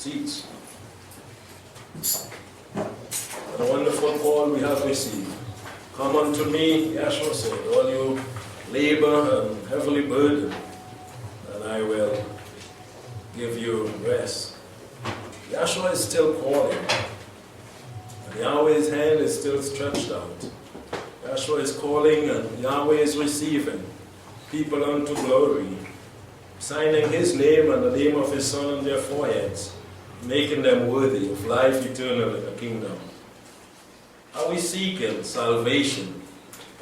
seats. What a wonderful call we have received. Come unto me, Yahshua said, all you labor and heavily burdened, and I will give you rest. Yahshua is still calling. And Yahweh's hand is still stretched out. Yahshua is calling and Yahweh is receiving people unto glory, signing his name and the name of his Son on their foreheads, making them worthy of life eternal in the kingdom. Are we seeking salvation?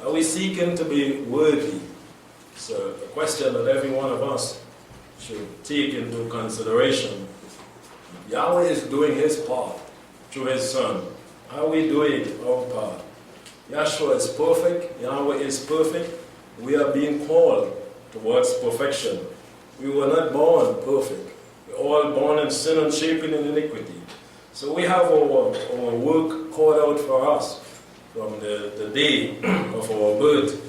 Are we seeking to be worthy? So a question that every one of us should take into consideration. Yahweh is doing his part through his Son. Are we doing our part? Yahshua is perfect. Yahweh is perfect. We are being called towards perfection. We were not born perfect. We're all born in sin and shaping in iniquity. So we have our work called out for us from the day of our birth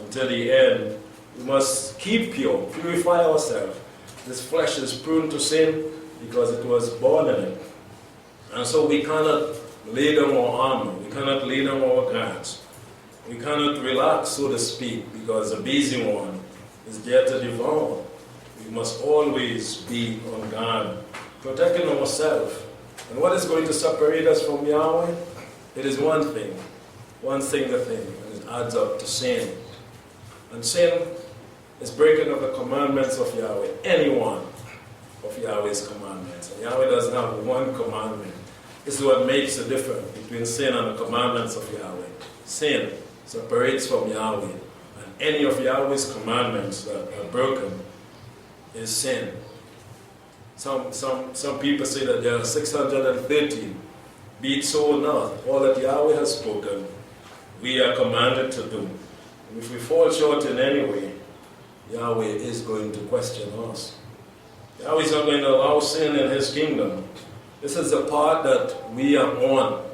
until the end. We must keep pure, purify ourselves. This flesh is prone to sin because it was born in it. And so we cannot lay down our armor. We cannot lay down our guards. We cannot relax, so to speak, because the busy one is there to devour. We must always be on guard, protecting ourselves. And what is going to separate us from Yahweh? It is one thing, and it adds up to sin. And sin is breaking of the commandments of Yahweh, any one of Yahweh's commandments. And Yahweh doesn't have one commandment. This is what makes the difference between sin and the commandments of Yahweh. Sin separates from Yahweh, and any of Yahweh's commandments that are broken is sin. Some people say that there are 613. Be it so or not, all that Yahweh has spoken, we are commanded to do. And if we fall short in any way, Yahweh is going to question us. Yahweh is not going to allow sin in his kingdom. This is the part that we are on.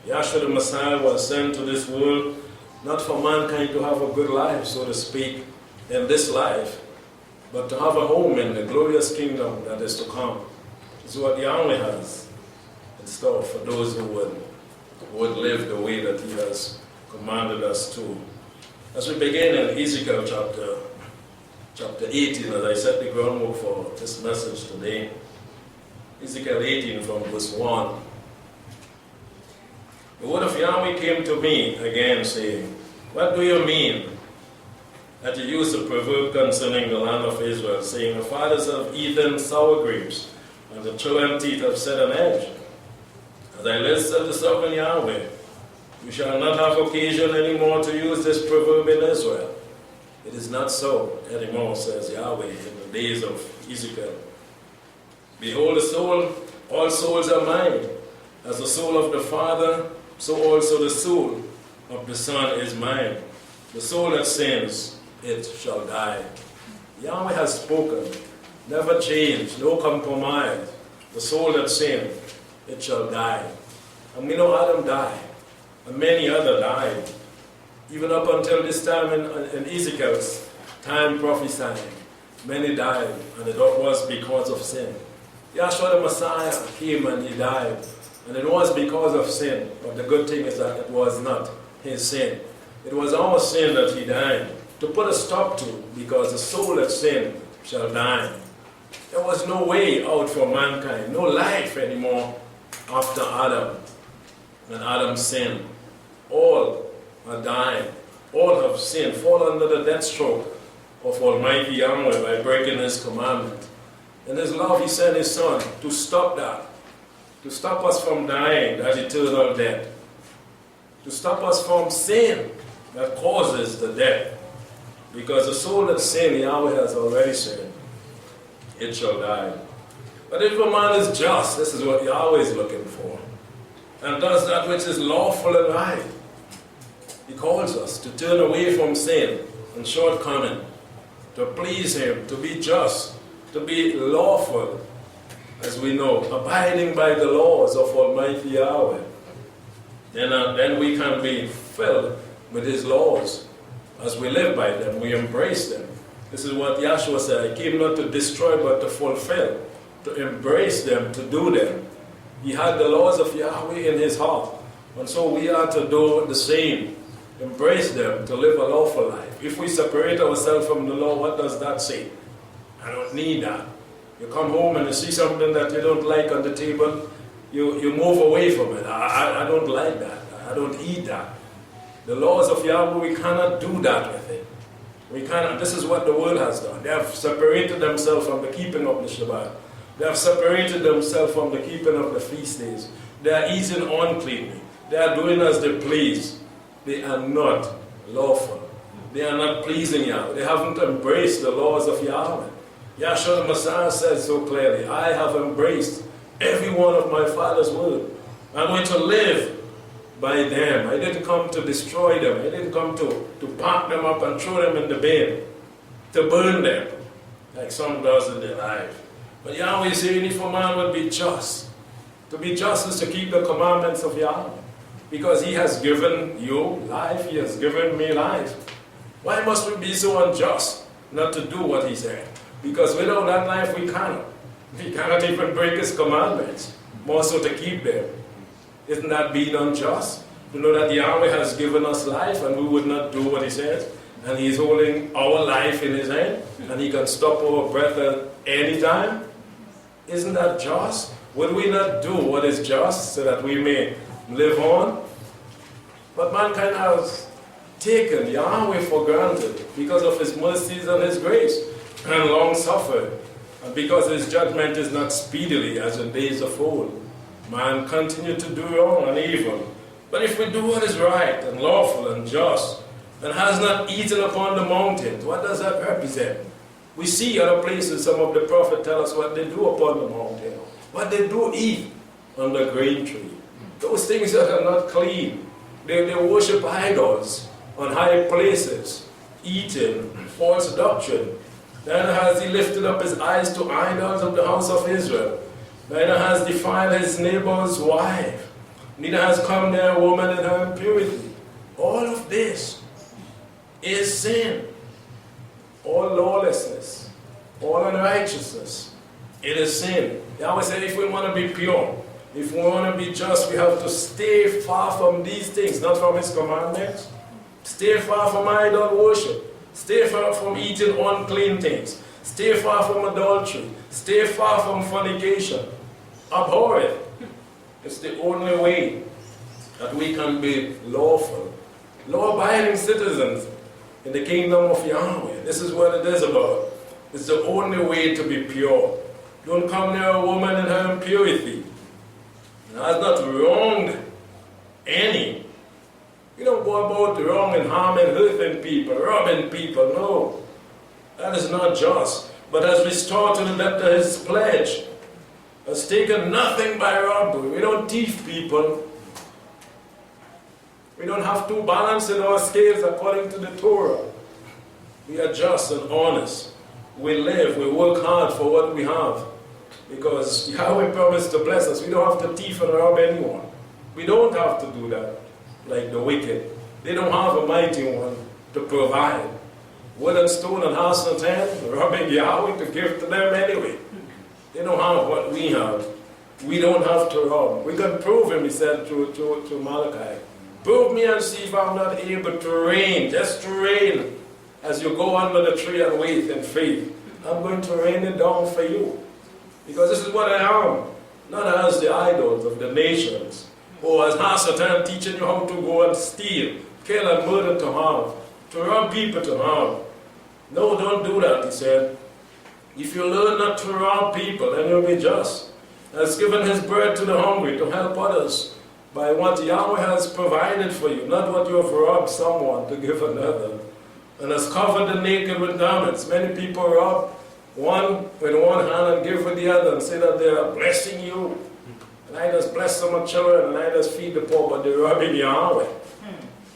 Yahshua the Messiah was sent to this world not for mankind to have a good life, so to speak, in this life, but to have a home in the glorious kingdom that is to come. This is what Yahweh has in store for those who would live the way that he has commanded us to. As we begin in Ezekiel chapter 18, as I set the groundwork for this message today, Ezekiel 18 from verse 1. The word of Yahweh came to me again, saying, what do you mean that you use the proverb concerning the land of Israel, saying, the fathers have eaten sour grapes, and the children's teeth have set an edge? As I listen to the sovereign Yahweh, you shall not have occasion anymore to use this proverb in Israel. It is not so anymore, says Yahweh, in the days of Ezekiel. Behold, all souls are mine. As the soul of the Father, so also the soul of the Son is mine. The soul that sins, it shall die. Yahweh has spoken, never changed, no compromise. The soul that sinned, it shall die. And we know Adam died, and many others died. Even up until this time in Ezekiel's time prophesying, many died, and it was because of sin. Yahshua the Messiah came and he died, and it was because of sin. But the good thing is that it was not his sin. It was our sin that he died to put a stop to, because the soul that sinned shall die. There was no way out for mankind, no life anymore after Adam. When Adam sinned, all are dying. All have sinned, fall under the death stroke of Almighty Yahweh by breaking his commandment. In his love, he sent his Son to stop that, to stop us from dying that eternal death, to stop us from sin that causes the death. Because the soul that sinned, Yahweh has already said, it shall die. But if a man is just, this is what Yahweh is looking for, and does that which is lawful and right, he calls us to turn away from sin and shortcoming, to please him, to be just, to be lawful, as we know, abiding by the laws of Almighty Yahweh. Then we can be filled with his laws. As we live by them, we embrace them. This is what Yahshua said, I came not to destroy but to fulfill. to embrace them, to do them. He had the laws of Yahweh in his heart. And so we are to do the same. Embrace them, to live a lawful life. If we separate ourselves from the law, what does that say? I don't need that. You come home and you see something that you don't like on the table, you move away from it. I don't like that. I don't eat that. The laws of Yahweh, we cannot do that with it. We cannot. This is what the world has done. They have separated themselves from the keeping of the Shabbat. They have separated themselves from the keeping of the feast days. They are eating uncleanly. They are doing as they please. They are not lawful. They are not pleasing Yahweh. They haven't embraced the laws of Yahweh. Yahshua the Messiah said so clearly, I have embraced every one of my Father's word. I'm going to live by them. I didn't come to destroy them. I didn't come to pack them up and throw them in the bin, to burn them, like some does in their life. But Yahweh is saying, if a man would be just, to be just is to keep the commandments of Yahweh. Because he has given you life, he has given me life. Why must we be so unjust not to do what he said? Because without that life we cannot. We cannot even break his commandments, more so to keep them. Isn't that being unjust? To know that Yahweh has given us life and we would not do what he says. And he's holding our life in his hand. And he can stop our breath at any time. Isn't that just? Would we not do what is just so that we may live on? But mankind has taken Yahweh for granted because of his mercies and his grace and long suffering. And because his judgment is not speedily as in days of old. Man continue to do wrong and evil. But if we do what is right and lawful and just, and has not eaten upon the mountains, what does that represent? We see other places, some of the prophets tell us what they do upon the mountain. What they do eat on the grain tree. Those things that are not clean. They worship idols on high places, eating false doctrine. Neither has he lifted up his eyes to idols of the house of Israel. Neither has defiled his neighbor's wife. Neither has come near a woman in her impurity. All of this is sin. All lawlessness. All unrighteousness. It is sin. Yahweh said if we want to be pure, if we want to be just, we have to stay far from these things, not from his commandments. Stay far from idol worship. Stay far from eating unclean things. Stay far from adultery. Stay far from fornication. Abhor it. It's the only way that we can be lawful, law-abiding citizens in the kingdom of Yahweh. This is what it is about. It's the only way to be pure. Don't come near a woman in her impurity. It has not wronged any. You don't go about wronging, harming, hurting people, robbing people. No. That is not just. But has restored to the debtor his pledge. Has taken nothing by robbery. We don't thief people. We don't have to balance in our scales according to the Torah. We are just and honest. We live, we work hard for what we have. Because Yahweh promised to bless us. We don't have to thief and rob anyone. We don't have to do that like the wicked. They don't have a mighty one to provide. Wood and stone and house and tent, robbing Yahweh to give to them anyway. They don't have what we have. We don't have to rob. We can prove him, he said to Malachi. Prove me and see if I'm not able to rain, just to rain. As you go under the tree and wait in faith, I'm going to rain it down for you. Because this is what I am. Not as the idols of the nations. Or as Hasatan teaching you how to go and steal, kill and murder to harm. To rob people to harm. No, don't do that, he said. If you learn not to rob people, then you'll be just. Has given his bread to the hungry to help others by what Yahweh has provided for you, not what you have robbed someone to give another. And has covered the naked with garments. Many people rob one with one hand and give with the other and say that they are blessing you. And I just bless some children and I just feed the poor, but they're robbing Yahweh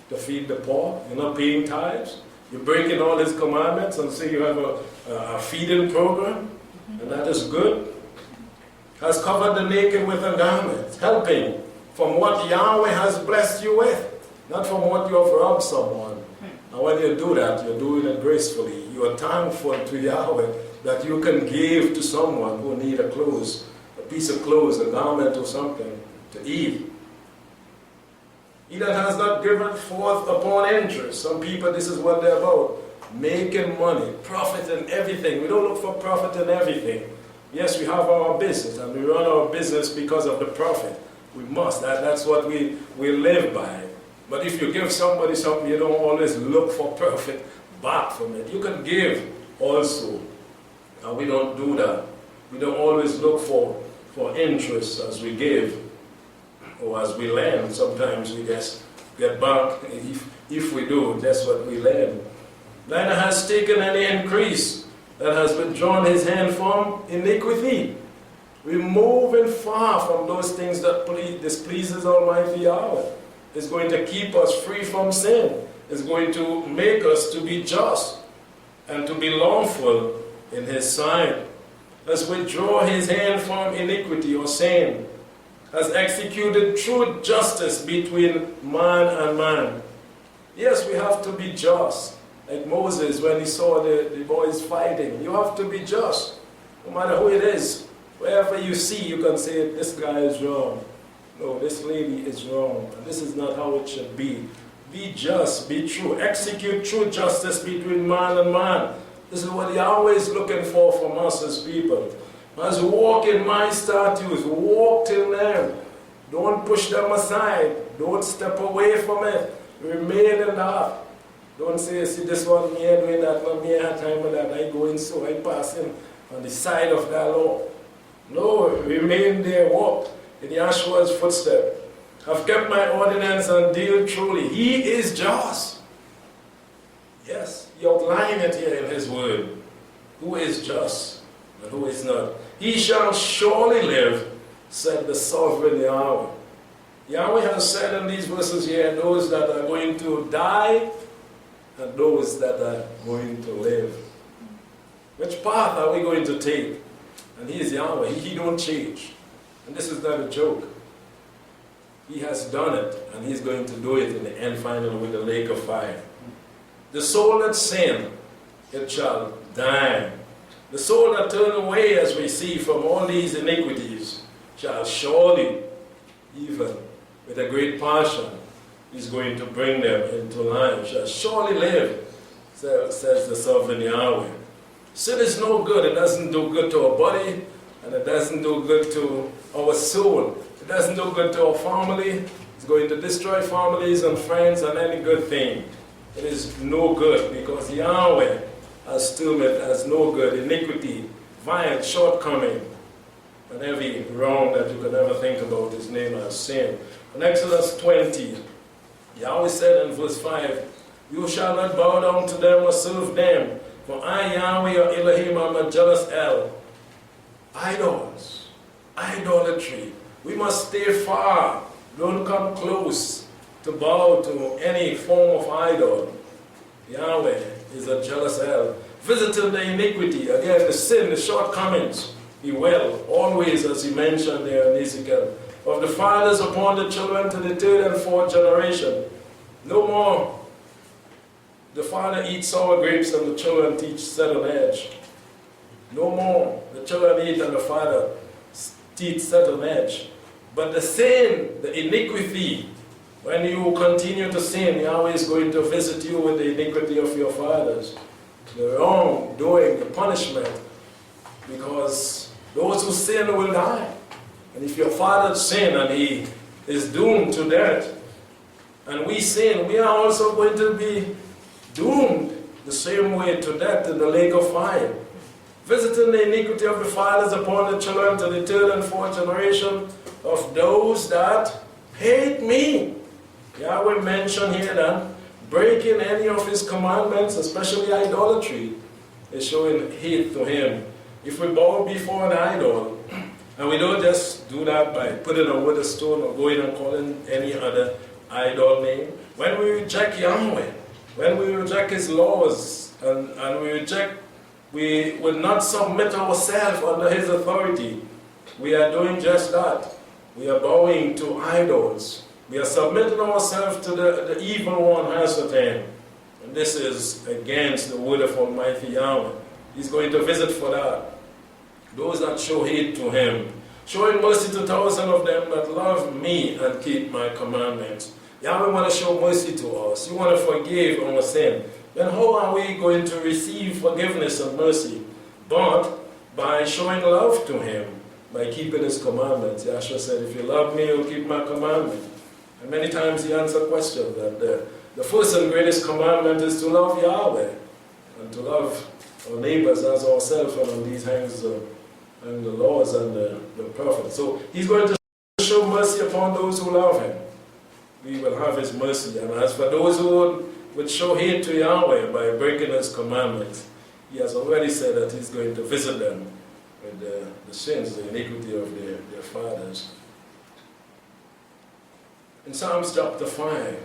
to feed the poor. You're not paying tithes. You're breaking all his commandments and say you have a feeding program, and that is good. Has covered the naked with a garment, helping from what Yahweh has blessed you with, not from what you have robbed someone. And when you do that, you're doing it gracefully. You are thankful to Yahweh that you can give to someone who need a clothes, a piece of clothes, a garment or something to eat. He that has not given forth upon interest. Some people, this is what they're about. Making money, profit in everything. We don't look for profit in everything. Yes, we have our business, and we run our business because of the profit. We must. That's what we live by. But if you give somebody something, you don't always look for profit back from it. You can give also. And we don't do that. We don't always look for interest as we give or as we lend. Sometimes we just get back. If we do, that's what we lend. Neither has taken any increase, that has withdrawn his hand from iniquity. We're moving far from those things that displeases Almighty Yahweh. It's going to keep us free from sin. It's going to make us to be just and to be lawful in his sight. Has withdrawn his hand from iniquity or sin. Has executed true justice between man and man. Yes, we have to be just. Like Moses, when he saw the boys fighting, you have to be just, no matter who it is. Wherever you see, you can say, this guy is wrong. No, this lady is wrong. And this is not how it should be. Be just, be true. Execute true justice between man and man. This is what Yahweh is looking for from us as people. As we walk in my statutes, walk till them. Don't push them aside. Don't step away from it. Remain in that. Don't say, see this one, me doing that, one, me had time with that, I go in so, I pass him on the side of that law. No, remain there, walk in Yahshua's footsteps. Have kept my ordinance and deal truly. He is just. Yes, he outlined it here in his word. Who is just and who is not? He shall surely live, said the sovereign Yahweh. Yahweh has said in these verses here, those that are going to die and those that are going to live. Which path are we going to take? And he is Yahweh. He don't change. And this is not a joke. He has done it, and he's going to do it in the end finally with the lake of fire. The soul that sin, it shall die. The soul that turn away, as we see, from all these iniquities, shall surely, even with a great passion, he's going to bring them into life, shall surely live, says the sovereign Yahweh. Sin is no good. It doesn't do good to our body, and it doesn't do good to our soul. It doesn't do good to our family. It's going to destroy families and friends and any good thing. It is no good, because Yahweh has termed it as no good. Iniquity, violence, shortcoming, and every wrong that you could ever think about is named as sin. In Exodus 20, Yahweh said in verse 5, you shall not bow down to them or serve them, for I, Yahweh, your Elohim, am a jealous El. Idols, idolatry. We must stay far. Don't come close to bow to any form of idol. Yahweh is a jealous El. Visiting the iniquity, again, the sin, the shortcomings. He will, always, as he mentioned there in Ezekiel, of the fathers upon the children to the third and fourth generation. No more the father eats sour grapes and the children teach set on edge. No more the children eat and the father teach set on edge. But the sin, the iniquity, when you continue to sin, Yahweh is going to visit you with the iniquity of your fathers. The wrong doing, the punishment. Because those who sin will die. And if your father sinned and he is doomed to death, and we sin, we are also going to be doomed the same way to death in the lake of fire. Visiting the iniquity of the fathers upon the children to the third and fourth generation of those that hate me. Yahweh mentioned here that breaking any of his commandments, especially idolatry, is showing hate to him. If we bow before an idol, and we don't just do that by putting a wood, a stone, or going and calling any other idol name. When we reject Yahweh, when we reject his laws, and we will not submit ourselves under his authority, we are doing just that. We are bowing to idols. We are submitting ourselves to the evil one has at hand. And this is against the word of Almighty Yahweh. He's going to visit for that. Those that show hate to him. Showing mercy to thousands of them that love me and keep my commandments. Yahweh want to show mercy to us. You want to forgive our sin. Then how are we going to receive forgiveness and mercy? But by showing love to him, by keeping his commandments. Yahshua said, if you love me, you'll keep my commandment. And many times he answered questions that the first and greatest commandment is to love Yahweh and to love our neighbors as ourselves, and on these hangs and the laws and the prophets. So he's going to show mercy upon those who love him. We will have his mercy. And as for those who would show hate to Yahweh by breaking his commandments, he has already said that he's going to visit them with the sins, the iniquity of their fathers. In Psalms chapter 5,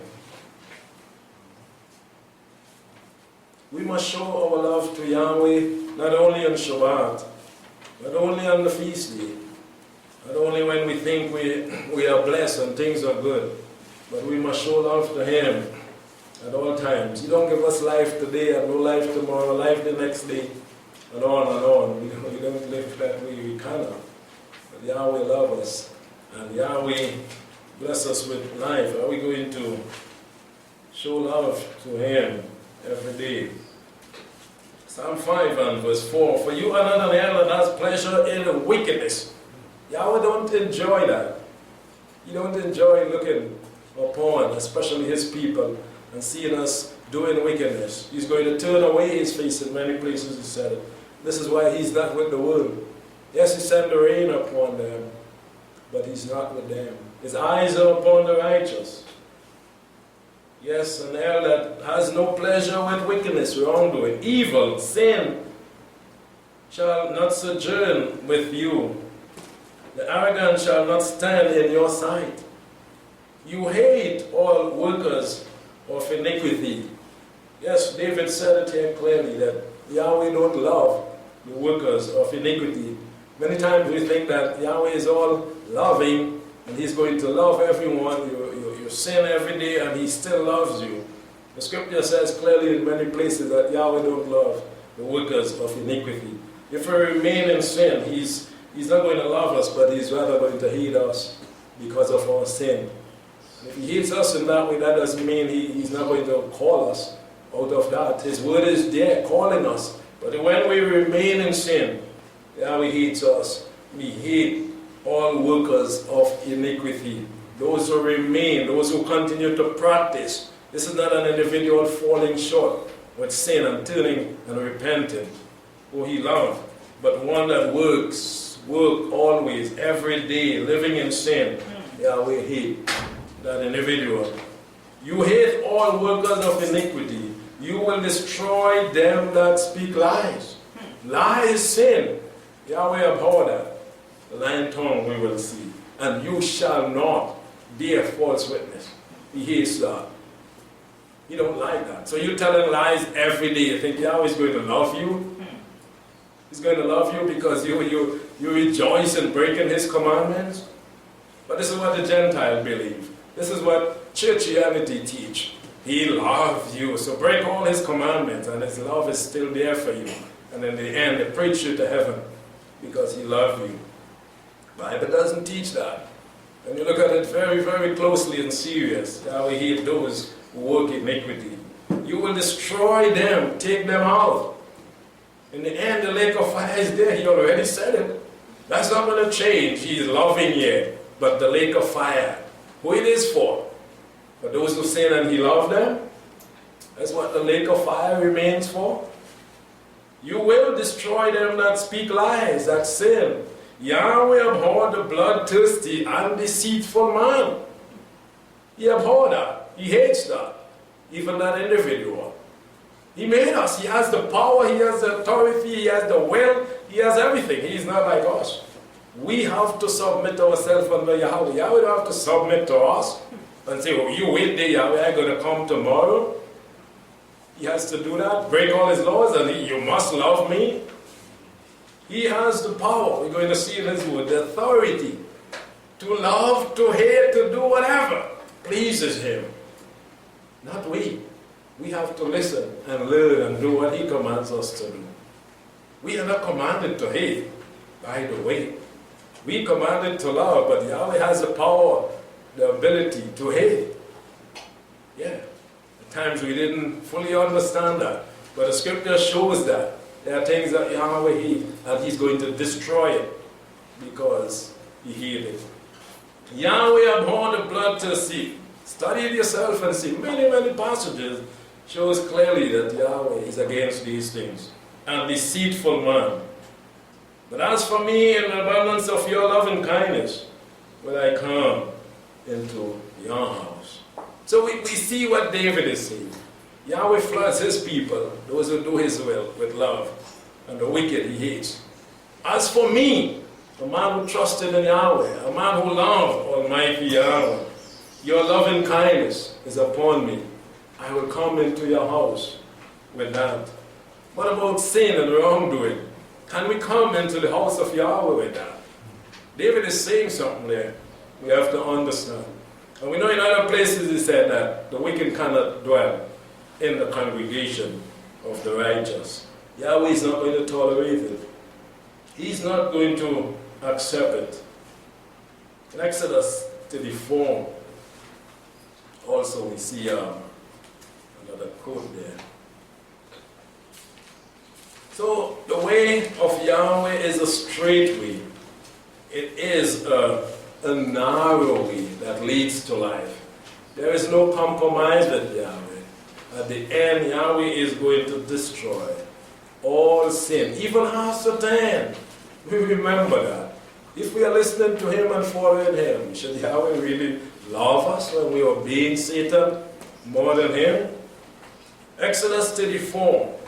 we must show our love to Yahweh not only on Shabbat, not only on the feast day, not only when we think we are blessed and things are good, but we must show love to him at all times. He don't give us life today and no life tomorrow, life the next day, and on and on. We don't live that way, we cannot. But Yahweh loves us, and Yahweh bless us with life. Are we going to show love to him every day? Psalm 5 and verse 4, for you are not an elder that has pleasure in wickedness. Yahweh don't enjoy that. He don't enjoy looking upon, especially his people, and seeing us doing wickedness. He's going to turn away his face in many places, he said it. This is why he's not with the world. Yes, he sent the rain upon them, but he's not with them. His eyes are upon the righteous. Yes, an elder that has no pleasure with wickedness, wrongdoing, evil, sin, shall not sojourn with you. The arrogant shall not stand in your sight. You hate all workers of iniquity. Yes, David said it here clearly that Yahweh don't love the workers of iniquity. Many times we think that Yahweh is all loving and he's going to love everyone. You sin every day and he still loves you. The scripture says clearly in many places that Yahweh don't love the workers of iniquity. If we remain in sin, he's not going to love us, but he's rather going to hate us because of our sin. And if he hates us in that way, that doesn't mean he's not going to call us out of that. His word is there calling us. But when we remain in sin, Yahweh hates us. We hate all workers of iniquity. Those who remain, those who continue to practice. This is not an individual falling short with sin and turning and repenting, who he loved, but one that work always, every day, living in sin. Yahweh hate that individual. You hate all workers of iniquity. You will destroy them that speak lies. Lies, sin. Yahweh abhor that. The lying tongue we will see. And you shall not bear false witness. He hates that. He don't like that. So you telling lies every day. You think Yahweh is going to love you? He's going to love you because you rejoice in breaking his commandments? But this is what the Gentiles believe. This is what churchianity teach. He loves you. So break all his commandments and his love is still there for you. And in the end, they preach you to heaven because he loves you. The Bible doesn't teach that. And you look at it very, very closely and serious. Yahweh hates those who work iniquity. You will destroy them, take them out. In the end, the lake of fire is there. He already said it. That's not going to change. He is loving you. But the lake of fire, who it is for? For those who sin and he loved them? That's what the lake of fire remains for. You will destroy them that speak lies, that sin. Yahweh abhorred the bloodthirsty and deceitful man. He abhorred that. He hates that. Even that individual. He made us. He has the power. He has the authority. He has the will. He has everything. He is not like us. We have to submit ourselves under Yahweh. Yahweh don't have to submit to us and say, oh, you wait there, Yahweh, I'm going to come tomorrow. He has to do that, break all his laws, and you must love me. He has the power. We're going to see in his word, the authority to love, to hate, to do whatever pleases him. Not we. We have to listen and learn and do what he commands us to do. We are not commanded to hate, by the way. We commanded to love, but Yahweh has the power, the ability to hate. Yeah. At times we didn't fully understand that. But the scripture shows that there are things that Yahweh hates, and he's going to destroy it because he hated it. Yahweh abhorred the bloodthirsty. Study it yourself and see. Many, many passages shows clearly that Yahweh is against these things. And deceitful man. But as for me, in the abundance of your loving kindness, will I come into your house. So we see what David is saying. Yahweh floods his people, those who do his will, with love. And the wicked he hates. As for me, a man who trusted in Yahweh, a man who loved Almighty Yahweh, your loving kindness is upon me. I will come into your house with that. What about sin and wrongdoing? Can we come into the house of Yahweh with that? David is saying something there. We have to understand. And we know in other places he said that the wicked cannot dwell in the congregation of the righteous. Yahweh is not going to tolerate it. He's not going to accept it. In Exodus 34, also we see another quote there. So the way of Yahweh is a straight way. It is a narrow way that leads to life. There is no compromise with Yahweh. At the end, Yahweh is going to destroy all sin, even Hasatan. We remember that. If we are listening to him and following him, should Yahweh really love us when we obey Satan more than him? Exodus 34,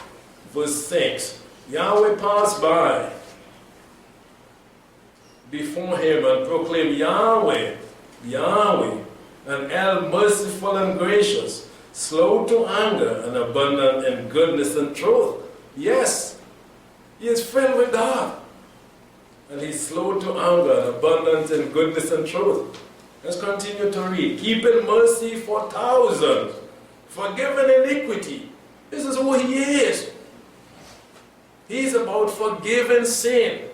verse 6. Yahweh passed by before him and proclaimed, Yahweh, Yahweh, an El merciful and gracious, slow to anger and abundant in goodness and truth. Yes, he is filled with God. And he's slow to anger and abundant in goodness and truth. Let's continue to read. Keeping mercy for thousands, forgiving iniquity. This is who he is. He's about forgiving sin.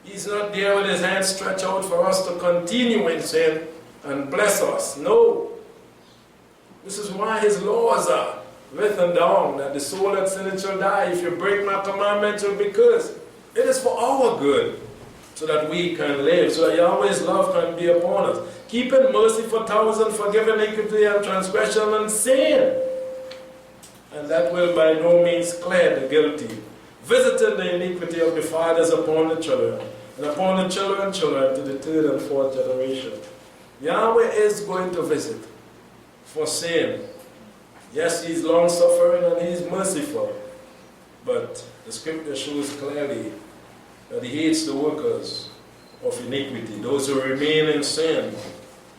He's not there with his hands stretched out for us to continue in sin and bless us. No. This is why his laws are written down, that the soul that sinneth shall die. If you break my commandments, you'll be cursed. It is for our good, so that we can live, so that Yahweh's love can be upon us. Keeping mercy for thousands, forgiving iniquity and transgression and sin. And that will by no means clear the guilty. Visiting the iniquity of the fathers upon the children, and upon the children's children to the third and fourth generation. Yahweh is going to visit for sin. Yes, he's long-suffering and he's merciful. But the scripture shows clearly that he hates the workers of iniquity, those who remain in sin,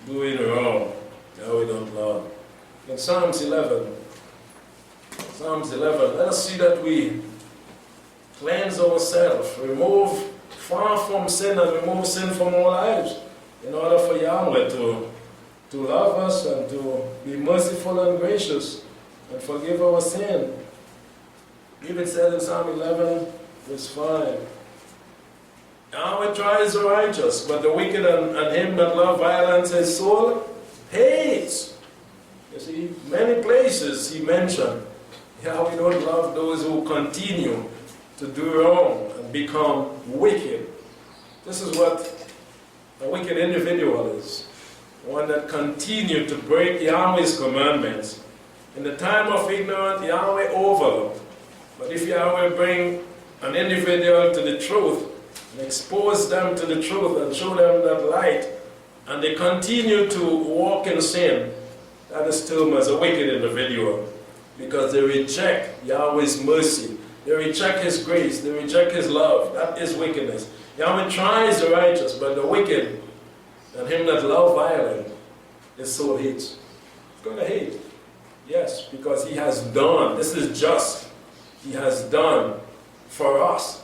doing wrong. Yahweh don't love. In Psalms 11, let us see that we cleanse ourselves, remove far from sin and remove sin from our lives in order for Yahweh to love us and to be merciful and gracious and forgive our sin. David said in Psalm 11, verse 5, Yahweh tries the righteous, but the wicked and him that love violence his soul hates. You see, many places he mentioned, Yahweh don't love those who continue to do wrong and become wicked. This is what a wicked individual is. One that continues to break Yahweh's commandments. In the time of ignorance, Yahweh overlooked. But if Yahweh bring an individual to the truth, and expose them to the truth and show them that light, and they continue to walk in sin, that is termed as a wicked individual. Because they reject Yahweh's mercy. They reject his grace. They reject his love. That is wickedness. Yahweh tries the righteous, but the wicked and him that love violence, his soul hates. He's going to hate. Yes, because he has done. This is just. He has done for us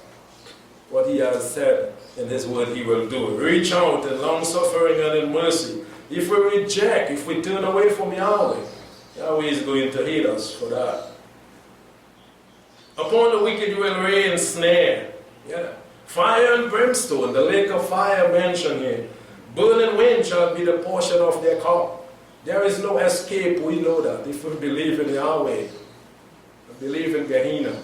what he has said in his word he will do. Reach out in long suffering and in mercy. If we reject, if we turn away from Yahweh, Yahweh is going to hate us for that. Upon the wicked you will rain snare. Yeah. Fire and brimstone, the lake of fire mentioned here. Burning wind shall be the portion of their cup. There is no escape, we know that. If we believe in Yahweh, we believe in Gehenna.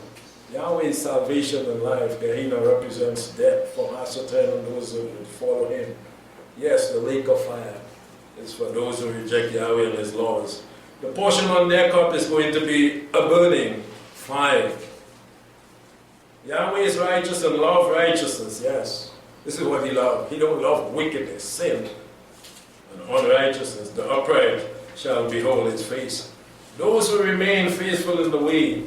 Yahweh is salvation and life. Gehenna represents death for Satan and those who follow him. Yes, the lake of fire is for those who reject Yahweh and his laws. The portion on their cup is going to be a burning fire. Yahweh is righteous and love righteousness, yes. This is what he loves. He don't love wickedness, sin, and unrighteousness. The upright shall behold his face. Those who remain faithful in the way,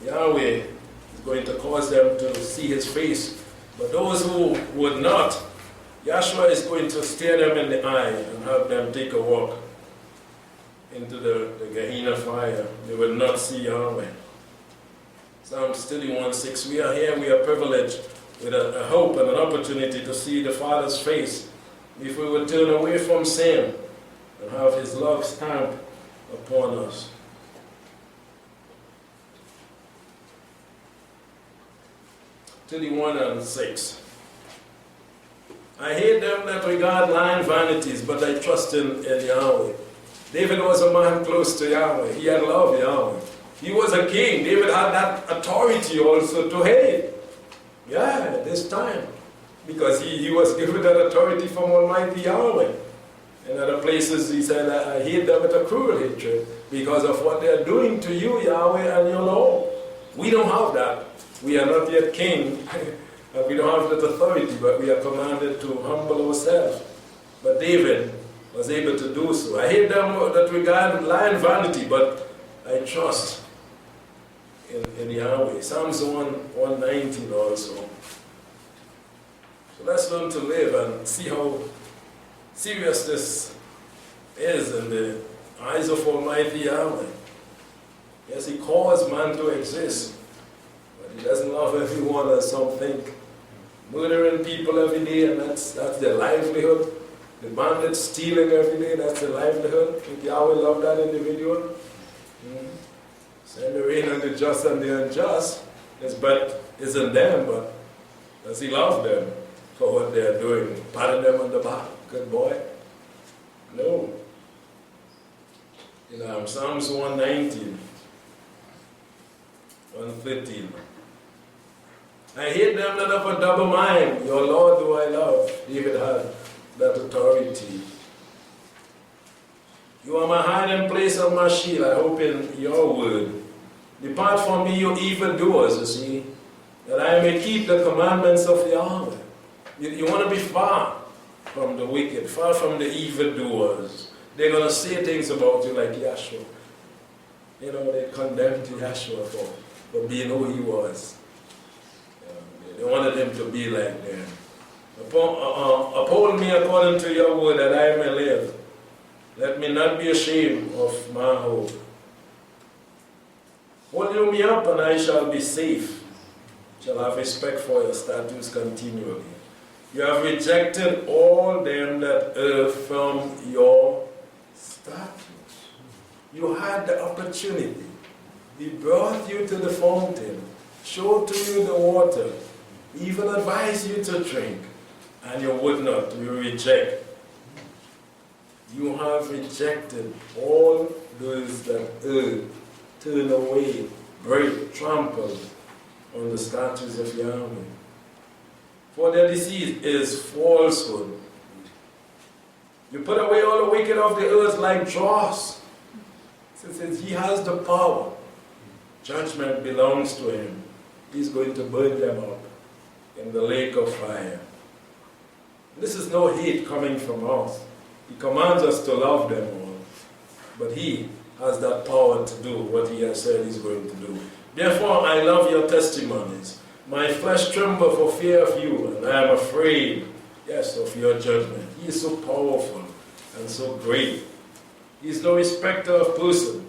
Yahweh is going to cause them to see his face. But those who would not, Yahshua is going to stare them in the eye and have them take a walk into the Gehenna fire. They will not see Yahweh. Psalms 31:6. We are here, we are privileged with a hope and an opportunity to see the Father's face if we would turn away from sin and have his love stamp upon us. (31 and 6). I hate them that regard lying vanities, but I trust in Yahweh. David was a man close to Yahweh. He had loved Yahweh. He was a king. David had that authority also to hate. Yeah, at this time. Because he was given that authority from Almighty Yahweh. In other places he said, I hate them with a cruel hatred because of what they're doing to you, Yahweh, and your law. We don't have that. We are not yet king. And we don't have that authority, but we are commanded to humble ourselves. But David was able to do so. I hate them that regard lying vanity, but I trust in Yahweh. Psalms 119 also. So let's learn to live and see how serious this is in the eyes of Almighty Yahweh. Yes, he calls man to exist, but he doesn't love everyone as some think. Murdering people every day, and that's their livelihood. The bandits stealing every day, that's their livelihood. Think Yahweh loved that individual? Send the rain on the just and the unjust. His breath isn't them, but does he love them for what they're doing? Patting them on the back. Good boy? No. Psalms 119, 113. I hate them that have a double mind. Your Lord do I love. David had that authority. You are my hiding place and my shield. I hope in your word. Depart from me, you evildoers, you see, that I may keep the commandments of Yahweh. You want to be far from the wicked, far from the evildoers. They're going to say things about you like Yahshua. They condemned Yahshua for being who he was. They wanted him to be like them. Uphold me according to your word that I may live. Let me not be ashamed of my hope. Hold you me up and I shall be safe. Shall have respect for your statutes continually. You have rejected all them that err from your statutes. You had the opportunity. He brought you to the fountain, showed to you the water, even advised you to drink, and you would not. You reject. You have rejected all those that err, turn away, break, trample on the statutes of Yahweh. For their deceit is falsehood. You put away all the wicked of the earth like dross. Since he has the power, judgment belongs to him. He's going to burn them up in the lake of fire. This is no hate coming from us. He commands us to love them all. But he has that power to do what he has said he's going to do. Therefore, I love your testimonies. My flesh trembles for fear of you, and I am afraid, yes, of your judgment. He is so powerful and so great. He is no respecter of person.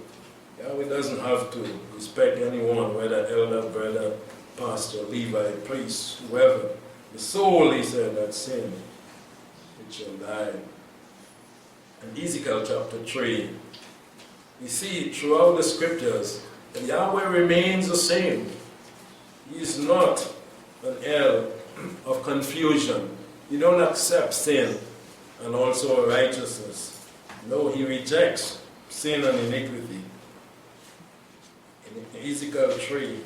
Yahweh doesn't have to respect anyone, whether elder, brother, pastor, Levi, priest, whoever. The soul, he said, that sin, it shall die. In Ezekiel chapter 3, we see throughout the scriptures that Yahweh remains the same. He is not an hell of confusion. He don't accept sin and also righteousness. No, he rejects sin and iniquity. In Ezekiel 3,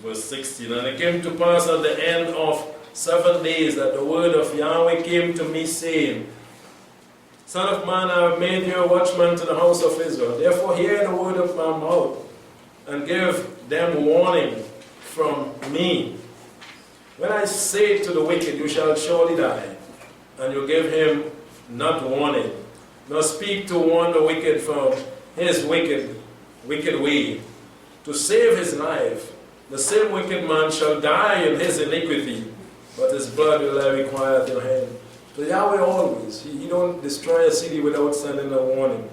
verse 16, and it came to pass at the end of 7 days that the word of Yahweh came to me, saying, Son of man, I have made you a watchman to the house of Israel. Therefore hear the word of my mouth, and give them warning from me. When I say to the wicked, you shall surely die, and you give him not warning, nor speak to warn the wicked from his wicked way, to save his life, the same wicked man shall die in his iniquity, but his blood will I require at your hand. So Yahweh always, he don't destroy a city without sending a warning.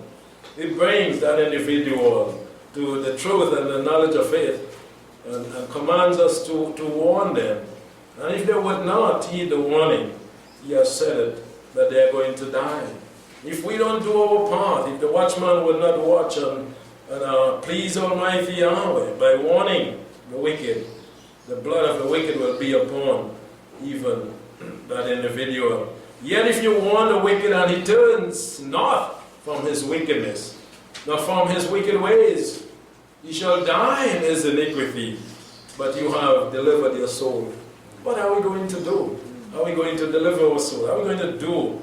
He brings that individual to the truth and the knowledge of faith, and commands us to warn them. And if they would not heed the warning, he has said it, that they are going to die. If we don't do our part, if the watchman would not watch and please Almighty Yahweh by warning the wicked, the blood of the wicked will be upon even that individual. Yet if you warn the wicked and he turns not from his wickedness, nor from his wicked ways, he shall die in his iniquity, but you have delivered your soul. What are we going to do? Are we going to deliver our soul? Are we going to do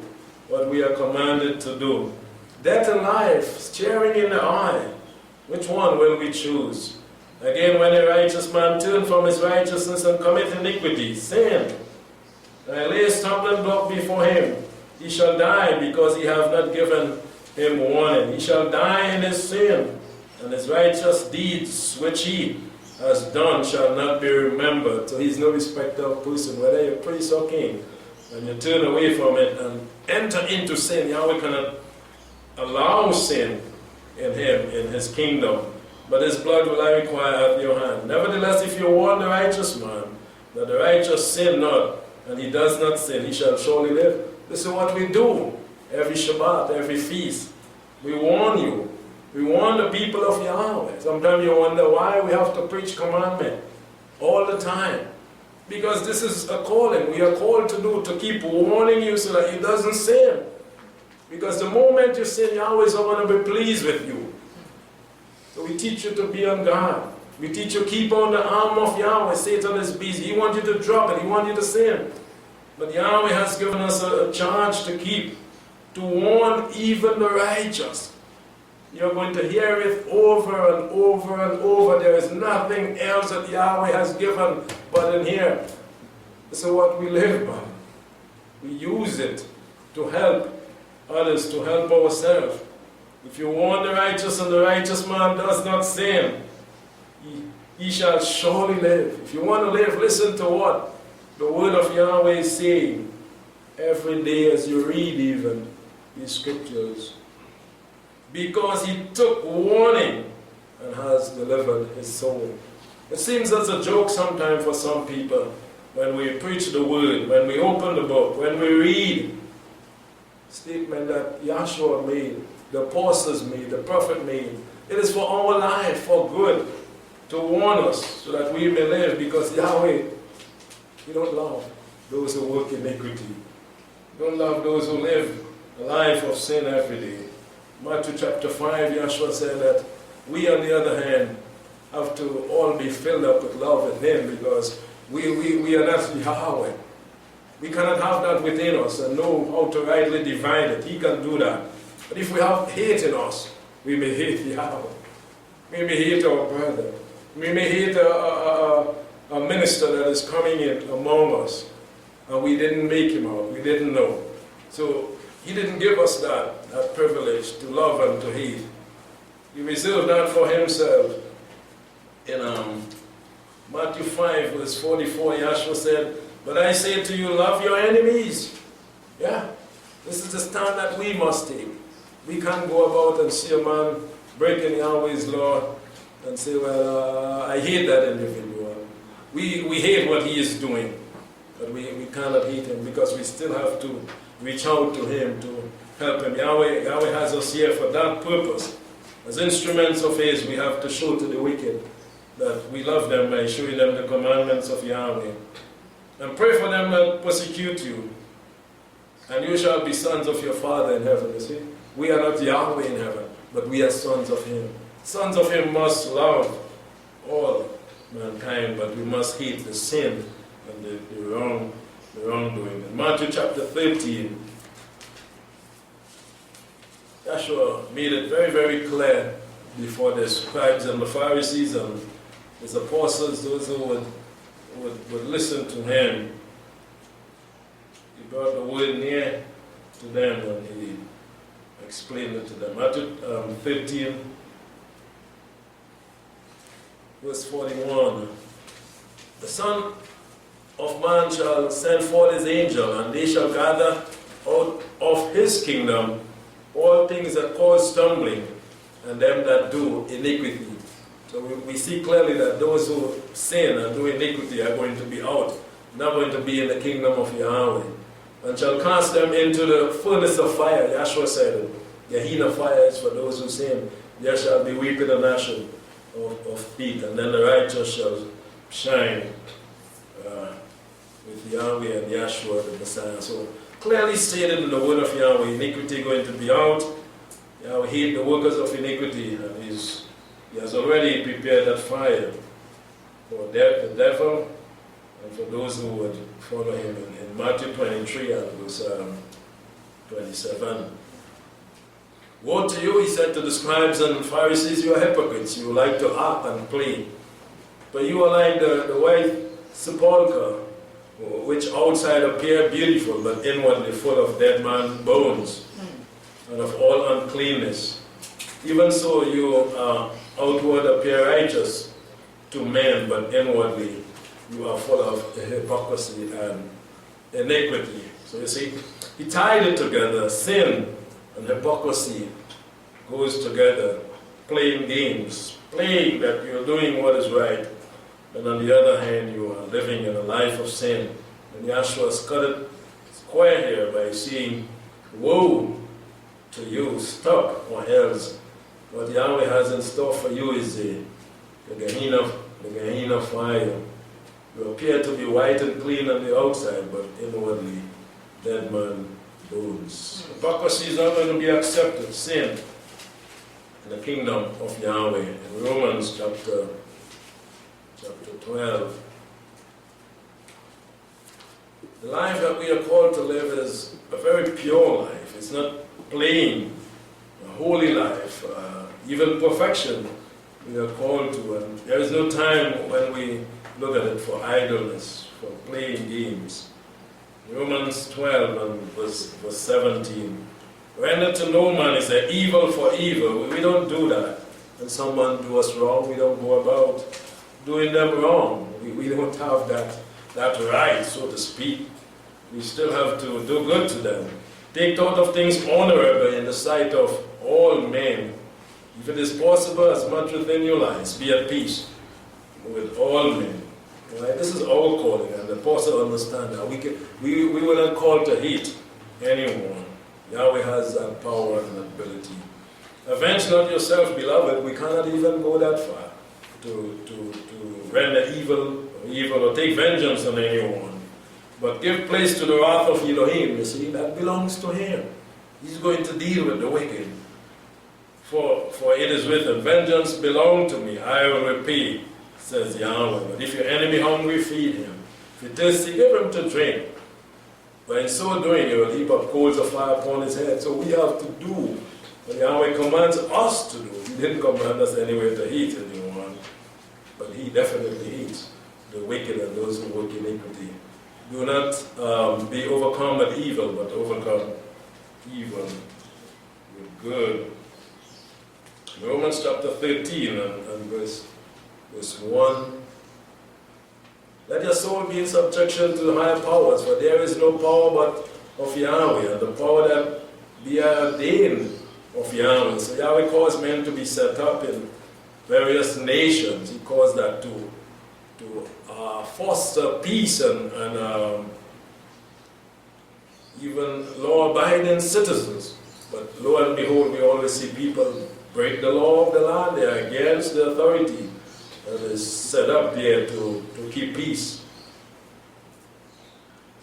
what we are commanded to do? Death and life, staring in the eye. Which one will we choose? Again, when a righteous man turn from his righteousness and commit iniquity, sin, and I lay a stumbling block before him, he shall die because he have not given him warning. He shall die in his sin, and his righteous deeds which he has done shall not be remembered. So he's no respecter of person, whether you're priest or king. When you turn away from it and enter into sin, Yahweh cannot allow sin in him, in his kingdom. But his blood will I require at your hand. Nevertheless, if you warn the righteous man, that the righteous sin not, and he does not sin, he shall surely live. This is what we do every Shabbat, every feast. We warn you. We warn the people of Yahweh. Sometimes you wonder why we have to preach commandment all the time. Because this is a calling. We are called to do, to keep warning you so that he doesn't sin. Because the moment you sin, Yahweh is not going to be pleased with you. So we teach you to be on guard. We teach you keep on the arm of Yahweh. Satan is busy. He wants you to drop it. He wants you to sin. But Yahweh has given us a charge to keep, to warn even the righteous. You're going to hear it over and over and over. There is nothing else that Yahweh has given but in here. This is what we live by. We use it to help others, to help ourselves. If you warn the righteous and the righteous man does not sin, he shall surely live. If you want to live, listen to what the word of Yahweh is saying every day as you read even these scriptures. Because he took warning and has delivered his soul. It seems as a joke sometimes for some people when we preach the word, when we open the book, when we read statement that Yahshua made, the apostles made, the prophet made. It is for our life, for good, to warn us so that we may live, because Yahweh, he don't love those who work iniquity. He don't love those who live a life of sin every day. Matthew chapter 5, Yahshua said that we, on the other hand, have to all be filled up with love with him, because we are not Yahweh. We cannot have that within us and know how to rightly divide it. He can do that. But if we have hate in us, we may hate Yahweh. We may hate our brother. We may hate a minister that is coming in among us, and we didn't make him out. We didn't know. So he didn't give us that privilege to love and to hate. He reserved that for himself. In Matthew 5, verse 44, Yahshua said, "But I say to you, love your enemies." Yeah, this is the stand that we must take. We can't go about and see a man breaking Yahweh's law and say, well, I hate that individual. We hate what he is doing, but we cannot hate him, because we still have to reach out to him to help him. Yahweh has us here for that purpose. As instruments of his, we have to show to the wicked that we love them by showing them the commandments of Yahweh. And pray for them that persecute you, and you shall be sons of your Father in heaven. You see, we are not Yahweh in heaven, but we are sons of Him. Sons of Him must love all mankind, but we must hate the sin and the wrongdoing. In Matthew chapter 13, Yahshua made it very, very clear before the scribes and the Pharisees and his apostles, those who would listen to him. He brought the word near to them and he explained it to them. Matthew 13, verse 41. The Son of Man shall send forth his angel, and they shall gather out of his kingdom all things that cause stumbling, and them that do iniquity. So we see clearly that those who sin and do iniquity are going to be out, not going to be in the kingdom of Yahweh. And shall cast them into the furnace of fire. Yahshua said it. Gehenna fire is for those who sin. There shall be weeping and gnashing of teeth. And then the righteous shall shine with Yahweh and Yahshua the Messiah. So clearly stated in the word of Yahweh, iniquity going to be out. Yahweh hate the workers of iniquity, and He has already prepared that fire for the devil and for those who would follow him. In Matthew 23 and verse 27. Woe to you, he said to the scribes and Pharisees, you are hypocrites. You like to act and play. But you are like the white sepulchre, which outside appear beautiful, but inwardly full of dead man's bones and of all uncleanness. Even so you outward appear righteous to men, but inwardly you are full of hypocrisy and iniquity. So you see, he tied it together. Sin and hypocrisy goes together. Playing games, playing that you're doing what is right, and on the other hand you are living in a life of sin. And Yahshua has cut it square here by saying, woe to you, stop, or else what Yahweh has in store for you is the Gehenna fire. You appear to be white and clean on the outside, but inwardly dead man bones. Hypocrisy is not going to be accepted, sin, in the kingdom of Yahweh. In Romans chapter 12. The life that we are called to live is a very pure life. It's not plain, a holy life, even perfection we are called to. And there is no time when we look at it for idleness, for playing games. Romans 12 and verse 17. Render to no man is an evil for evil. We don't do that. When someone do us wrong, we don't go about doing them wrong. We don't have that right, so to speak. We still have to do good to them. Take thought of things honorable in the sight of all men. If it is possible, as much within your lives, be at peace with all men. Right? This is our calling, and the apostle understands that we were not called to hate anyone. Yahweh has that power and ability. Avenge not yourself, beloved. We cannot even go that far to render evil or take vengeance on anyone. But give place to the wrath of Elohim. You see, that belongs to him. He's going to deal with the wicked. For it is written, vengeance belong to me, I will repay, says Yahweh. But if your enemy hungry, feed him. If you're thirsty, give him to drink. But in so doing, you will heap up coals of fire upon his head. So we have to do what Yahweh commands us to do. He didn't command us anyway to hate anyone, but he definitely hates the wicked and those who work iniquity. Do not be overcome with evil, but overcome evil with good. Romans chapter 13 and verse 1. Let your soul be in subjection to the higher powers, for there is no power but of Yahweh, and the power that be ordained of Yahweh. So Yahweh caused men to be set up in various nations. He caused that to foster peace and even law-abiding citizens. But lo and behold, we always see people break the law of the land. They are against the authority that is set up there to keep peace.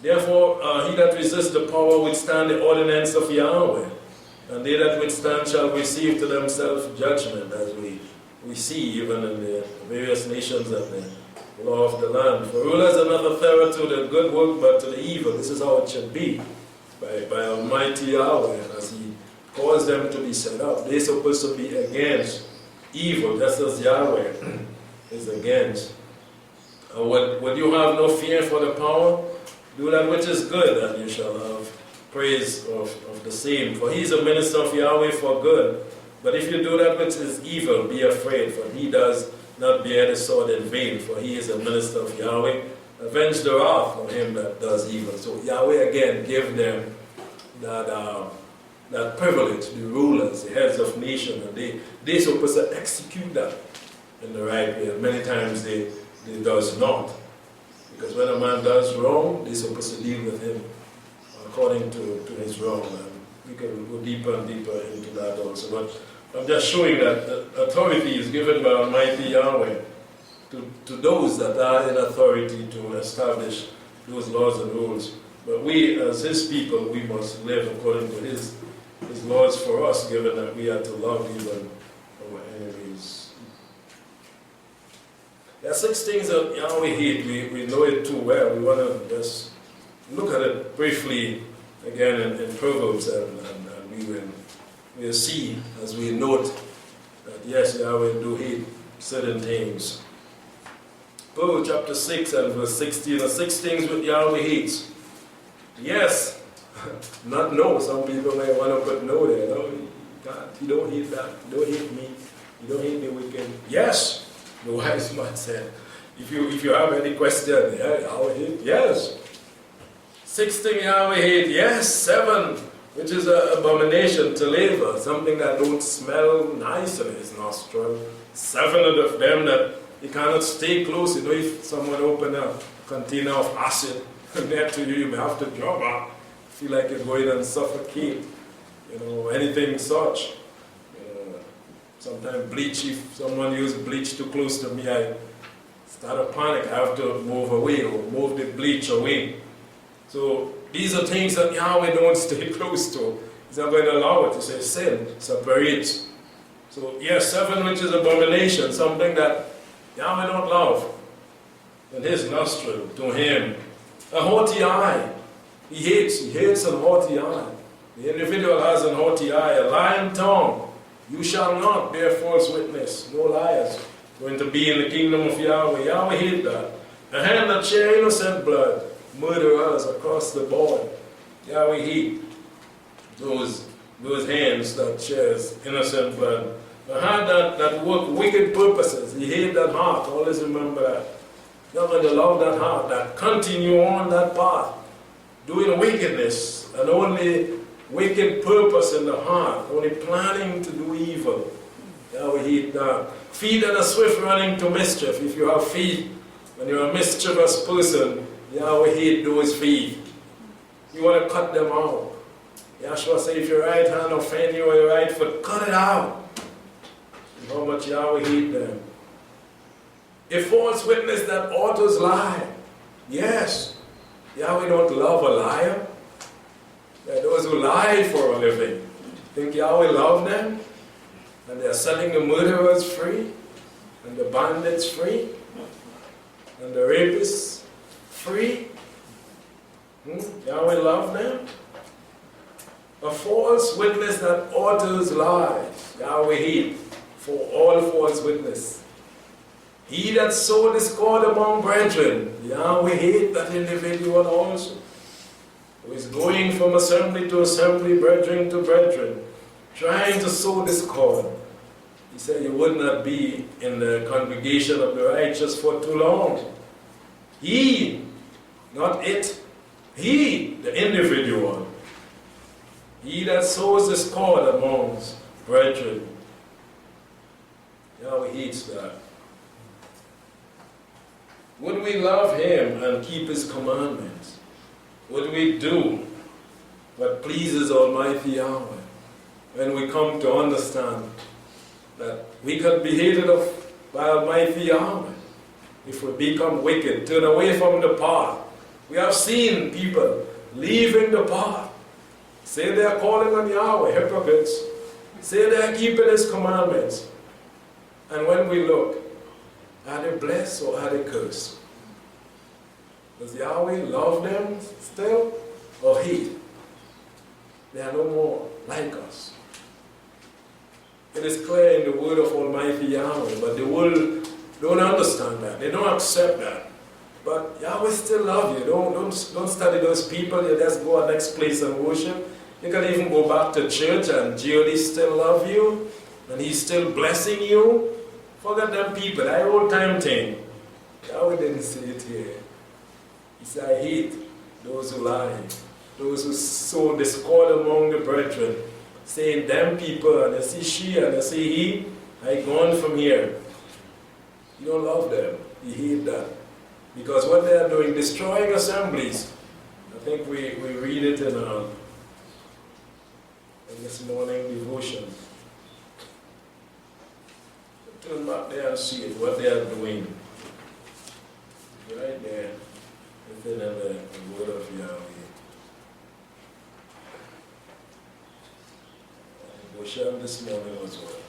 Therefore, he that resists the power withstand the ordinance of Yahweh, and they that withstand shall receive to themselves judgment, as we see even in the various nations and the law of the land. For rulers are not a terror to the good work, but to the evil. This is how it should be, by Almighty Yahweh, as he caused them to be set up. They're supposed to be against evil, just as Yahweh is against. Would you have no fear for the power? Do that which is good, and you shall have praise of the same. For he is a minister of Yahweh for good. But if you do that which is evil, be afraid, for he does not bear the sword in vain, for he is a minister of Yahweh. Avenge the wrath of him that does evil. So Yahweh again gave them that privilege, the rulers, the heads of nations, and they're supposed to execute that in the right way. And many times they does not. Because when a man does wrong, they're supposed to deal with him according to his wrong. And we can go deeper and deeper into that also. But I'm just showing that the authority is given by Almighty Yahweh to those that are in authority to establish those laws and rules. But we, as his people, we must live according to his laws for us, given that we are to love even our enemies. There are 6 things that Yahweh hates. We know it too well. We want to just look at it briefly again in Proverbs, and we will see as we note that yes, Yahweh do hate certain things. Proverbs chapter 6 and verse 16. The 6 things that Yahweh hates. Yes, not no. Some people may want to put no there. No, God, you don't hate that. You don't hate me. You don't hate the wicked. Yes. The wise man said, if you have any question, yeah, Yahweh hate, yes. 6 things Yahweh hate, yes. 7, which is an abomination to labor, something that don't smell nice in his nostril. 7 of them that you cannot stay close. You know, if someone open a container of acid next to you, you may have to drop out. Feel like you're going and suffocate. You know, anything such. Sometimes bleach, if someone uses bleach too close to me, I start a panic. I have to move away or move the bleach away. So these are things that Yahweh don't stay close to. He's not going to allow it. He says sin separates. So yes, 7, which is abomination, something that Yahweh don't love. In his nostril, to him. A haughty eye. He hates a haughty eye. The individual has an haughty eye, a lying tongue. You shall not bear false witness. No liars going to be in the kingdom of Yahweh. Yahweh hate that. A hand that share innocent blood. Murderers across the board. Yahweh hate those hands that shares innocent blood. A hand that work wicked purposes. He hate that heart. Always remember that. You're going to love that heart. That continue on that path. Doing wickedness and only wicked purpose in the heart, only planning to do evil. Yahweh hate that. Feet that are swift running to mischief. If you have feet and you're a mischievous person, Yahweh hate those feet. You want to cut them out. Yahshua said, if your right hand offend you or your right foot, cut it out. And how much Yahweh hate them. A false witness that authors lie. Yes, Yahweh don't love a liar. There are those who lie for a living. Think Yahweh loves them? And they're setting the murderers free? And the bandits free? And the rapists free? Yahweh loves them? A false witness that utters lies. Yahweh hate for all false witness. He that sowed discord among brethren. Yahweh hate that individual also. Who is going from assembly to assembly, brethren to brethren, trying to sow discord. He said you would not be in the congregation of the righteous for too long. He, not it, he, the individual. He that sows discord amongst brethren. Yahweh hates that. Would we love him and keep his commandments? Would we do what pleases Almighty Yahweh when we come to understand that we can be hated of by Almighty Yahweh. If we become wicked, turn away from the path. We have seen people leaving the path. Say they are calling on Yahweh, hypocrites. Say they are keeping His commandments. And when we look, are they blessed or are they cursed? Does Yahweh love them still or hate? They are no more like us. It is clear in the word of Almighty Yahweh, but the world don't understand that. They don't accept that. But Yahweh still loves you. Don't study those people. You just go to the next place and worship. You can even go back to church and Judy still love you. And He's still blessing you. Forget them people. That old time thing. Yahweh didn't say it here. He said, I hate those who lie. Those who sow discord among the brethren. Saying them people, and you see she, and you see he, I gone from here. You don't love them. You hate that. Because what they are doing, destroying assemblies. I think we read it in this morning devotion. Turn back there and see it, what they are doing. Right there, within the word of Yahweh. Devotion this morning was what?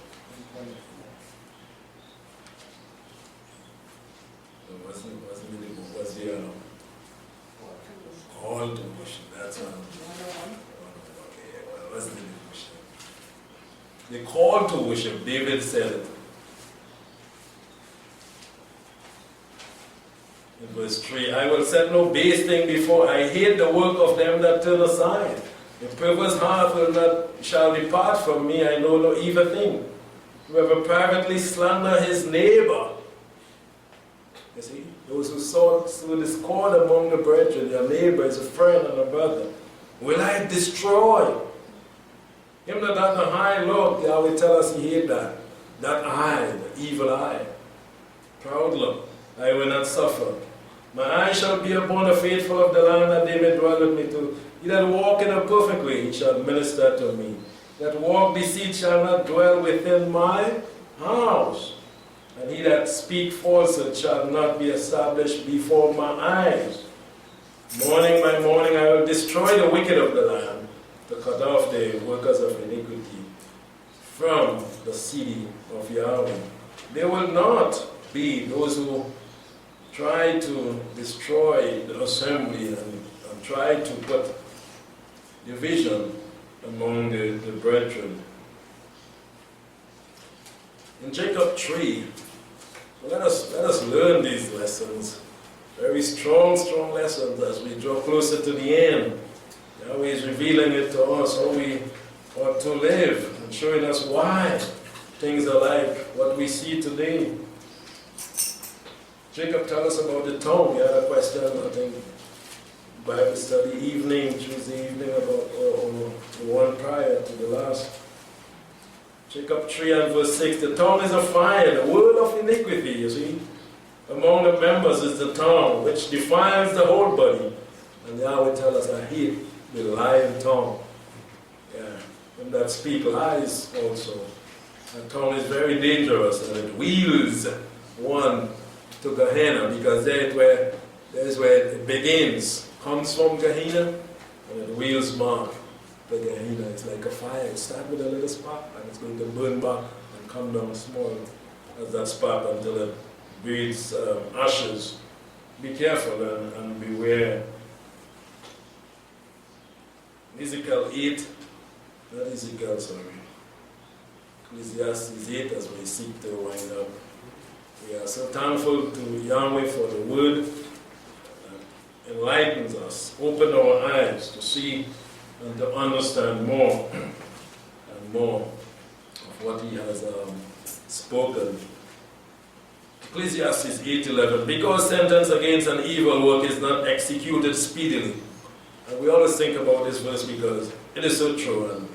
It wasn't in the book, was the call to worship. That's okay, well, it wasn't in the devotion. The call to worship, David said it. In verse 3, I will set no base thing before. I hate the work of them that turn aside. The perverse heart shall depart from me. I know no evil thing. Whoever privately slander his neighbor. You see, those who sow discord among the brethren, your neighbor is a friend and a brother. Will I destroy? Him that hath a high look, Yahweh tell us He hate that. That eye, the evil eye. Proud look, I will not suffer. My eye shall be upon the faithful of the land, that they may dwell with me too. He that walk in a perfect way, he shall minister to me. That walk deceit shall not dwell within my house. And he that speak falsehood shall not be established before my eyes. Morning by morning I will destroy the wicked of the land, to cut off the workers of iniquity from the city of Yahweh. There will not be those who try to destroy the assembly and try to put division among the brethren. In Jacob 3, let us learn these lessons. Very strong lessons as we draw closer to the end. Yahweh is revealing it to us, how we ought to live, and showing us why things are like what we see today. Jacob tells us about the tongue. You had a question, I think, Bible study evening, Tuesday evening, about or the one prior to the last. Jacob 3 and verse 6, the tongue is a fire, the word of iniquity, you see. Among the members is the tongue, which defiles the whole body. And Yahweh tell us, I hate the lying tongue. Yeah, and that speak lies also. The tongue is very dangerous, and it wheels one to Gehenna, because there's where it begins. Comes from Gehenna, and it wheels back to Gehenna. It's like a fire. It starts with a little spark, and it's going to burn back and come down small as that spark until it breathes ashes. Be careful and beware. Ezekiel 8, not Ezekiel, sorry. Ecclesiastes 8, as we seek to wind up. We are so thankful to Yahweh for the word that enlightens us, open our eyes to see and to understand more and more of what He has spoken. Ecclesiastes 8:11, because sentence against an evil work is not executed speedily. And we always think about this verse because it is so true, and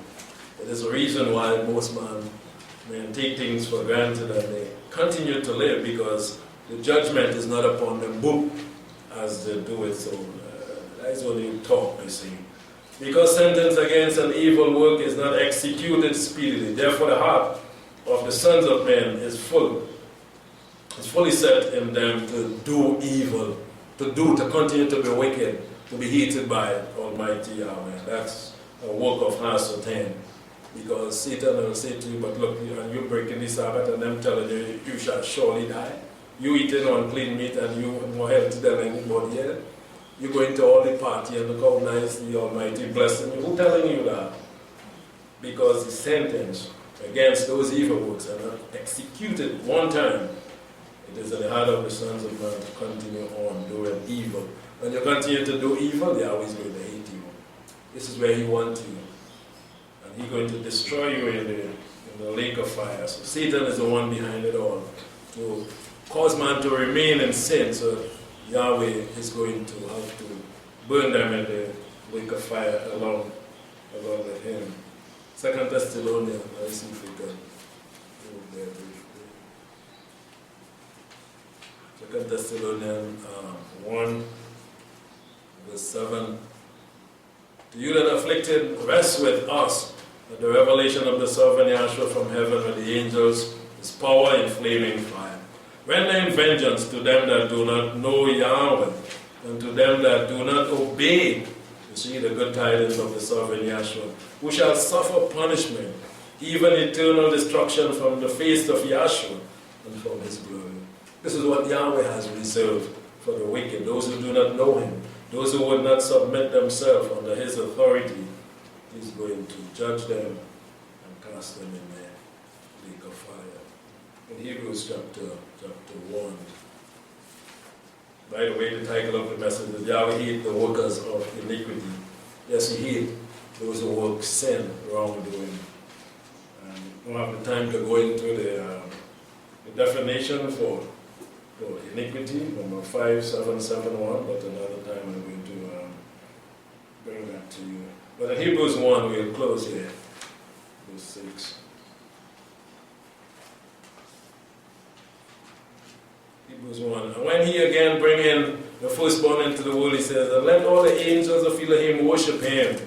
it is a reason why most men take things for granted and they continue to live, because the judgment is not upon them book as they do it. So that is only talk, you see. Because sentence against an evil work is not executed speedily, therefore the heart of the sons of men is full It's fully set in them to do evil, to continue to be wicked, to be hated by Almighty Yahweh. That's a work of Hasatan. Because Satan will say to you, but look, you're breaking the Sabbath, and them telling you, you shall surely die. You eating unclean meat, and you more healthy than anybody else. You go into all the party, and look how nice the Almighty blessing you. Who telling you that? Because the sentence against those evil works are not executed one time. It is in the heart of the sons of man to continue on doing evil. When you continue to do evil, Yahweh is going to hate you. This is where He wants you. And He's going to destroy you in the lake of fire. So Satan is the one behind it all. To cause man to remain in sin. So Yahweh is going to have to burn them in the lake of fire along with Him. 2 Thessalonians, let's see if we can move there briefly. 2 Thessalonians 1, verse 7. To you that are afflicted, rest with us at the revelation of the sovereign Yahshua from heaven with the angels, His power in flaming fire. Rendering vengeance to them that do not know Yahweh, and to them that do not obey, you see, the good tidings of the sovereign Yahshua, who shall suffer punishment, even eternal destruction from the face of Yahshua and from His glory. This is what Yahweh has reserved for the wicked, those who do not know Him, those who would not submit themselves under His authority. He's going to judge them and cast them in the lake of fire. In Hebrews chapter 1. By the way, the title of the message is Yahweh hate the workers of iniquity. Yes, He hates those who work sin, wrongdoing. And we don't have the time to go into the definition for iniquity, number 5771, but another time I'm going to bring that to you. But in Hebrews 1, we'll close here, verse 6. Hebrews 1. And when He again bring in the firstborn into the world, He says, and let all the angels of Elohim worship Him.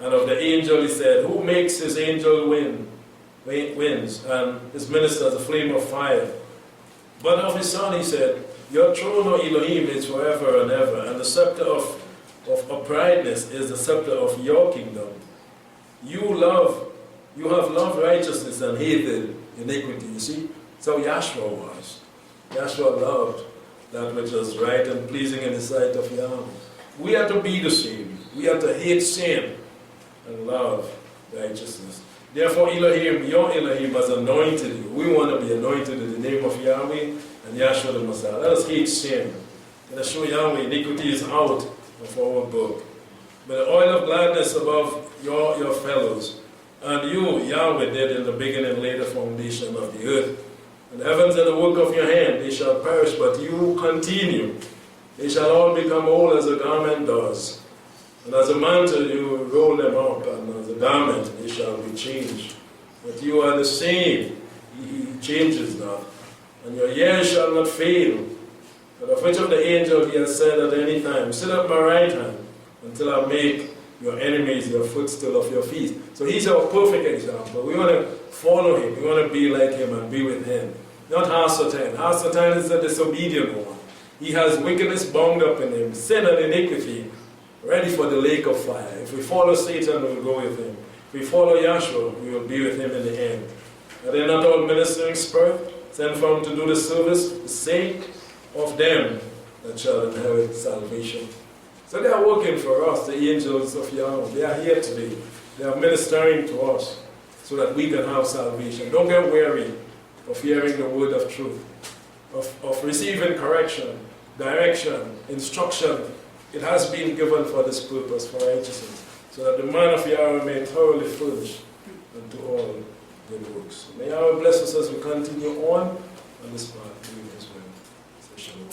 And of the angel He said, who makes His angel winds, and His ministers a flame of fire. But of His Son He said, your throne, O Elohim, is forever and ever, and the scepter of uprightness is the scepter of your kingdom. You have loved righteousness and hated iniquity. You see, so Yahshua was. Yahshua loved that which was right and pleasing in the sight of Yahweh. We are to be the same. We are to hate sin and love righteousness. Therefore, Elohim, your Elohim, has anointed you. We want to be anointed in the name of Yahweh and Yahshua the Messiah. Let us hate sin. Let us show Yahweh iniquity is out of our book. But the oil of gladness above your fellows. And you, Yahweh, did in the beginning lay the foundation of the earth. And the heavens are the work of your hand. They shall perish, but you continue. They shall all become old as a garment does. And as a mantle you roll them up, and as a garment they shall be changed. But you are the same. He changes not. And your years shall not fail. But of which of the angels He has said at any time, sit at my right hand, until I make your enemies your footstool of your feet. So He's our perfect example. We want to follow Him. We want to be like Him and be with Him. Not Hasatan. Hasatan is the disobedient one. He has wickedness bound up in him, sin and iniquity, ready for the lake of fire. If we follow Satan, we will go with him. If we follow Yahshua, we will be with Him in the end. Are they not all ministering spirit, sent from to do the service, the sake of them that shall inherit salvation? So they are working for us, the angels of Yahweh. They are here today. They are ministering to us so that we can have salvation. Don't get weary of hearing the word of truth, of receiving correction, direction, instruction. It has been given for this purpose, for righteousness, so that the man of Yahweh may thoroughly furnish unto all good works. May Yahweh bless us as we continue on this path. Shalom.